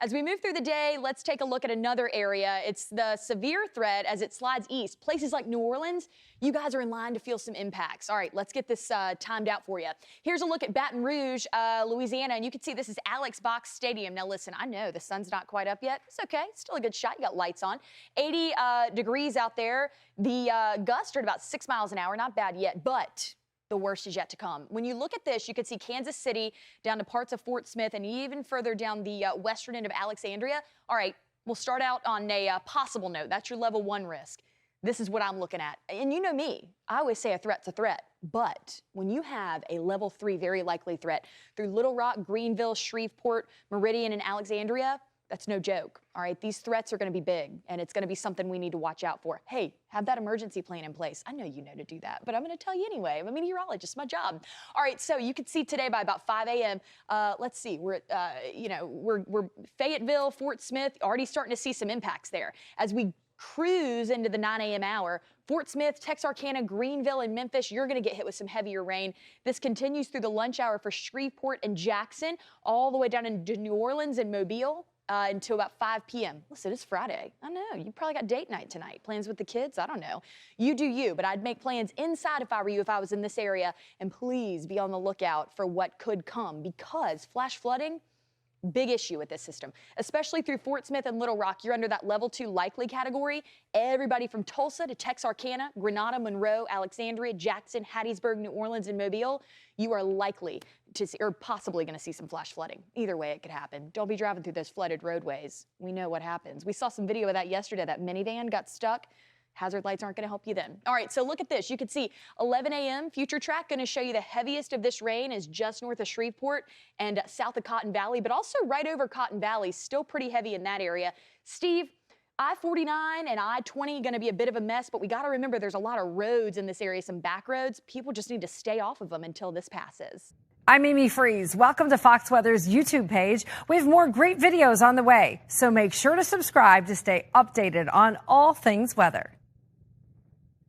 As we move through the day, let's take a look at another area. It's the severe threat as it slides east. Places like New Orleans, you guys are in line to feel some impacts. All right, let's get this timed out for you. Here's a look at Baton Rouge, Louisiana, and you can see this is Alex Box Stadium. Now listen, I know the sun's not quite up yet. It's okay, still a good shot. You got lights on. 80 degrees out there. The gusts are at about 6 miles an hour. Not bad yet, but the worst is yet to come. When you look at this, you can see Kansas City down to parts of Fort Smith and even further down the western end of Alexandria. All right, we'll start out on a possible note. That's your level 1 risk. This is what I'm looking at. And you know me, I always say a threat's a threat. But when you have a level 3 very likely threat through Little Rock, Greenville, Shreveport, Meridian, and Alexandria, that's no joke. All right, these threats are going to be big, and it's going to be something we need to watch out for. Hey, have that emergency plan in place. I know you know to do that, but I'm going to tell you anyway. I'm a meteorologist, my job. All right, so you can see today by about 5 a.m. Let's see, we're Fayetteville, Fort Smith, already starting to see some impacts there as we cruise into the 9 a.m. hour. Fort Smith, Texarkana, Greenville, and Memphis, you're going to get hit with some heavier rain. This continues through the lunch hour for Shreveport and Jackson, all the way down into New Orleans and Mobile. Until about 5 p.m. Listen, it's Friday. I know, you probably got date night tonight. Plans with the kids? I don't know. You do you, but I'd make plans inside if I were you, if I was in this area. And please be on the lookout for what could come, because flash flooding, big issue with this system, especially through Fort Smith and Little Rock. You're under that level 2 likely category. Everybody from Tulsa to Texarkana, Grenada, Monroe, Alexandria, Jackson, Hattiesburg, New Orleans, and Mobile, you are likely to see, or possibly going to see some flash flooding. Either way, it could happen. Don't be driving through those flooded roadways. We know what happens. We saw some video of that yesterday. That minivan got stuck. Hazard lights aren't going to help you then. All right, so look at this. You can see 11 a.m. future track going to show you the heaviest of this rain is just north of Shreveport and south of Cotton Valley, but also right over Cotton Valley, still pretty heavy in that area. Steve, I-49 and I-20 going to be a bit of a mess, but we got to remember there's a lot of roads in this area, some back roads. People just need to stay off of them until this passes. I'm Amy Freeze. Welcome to Fox Weather's YouTube page. We have more great videos on the way, so make sure to subscribe to stay updated on all things weather.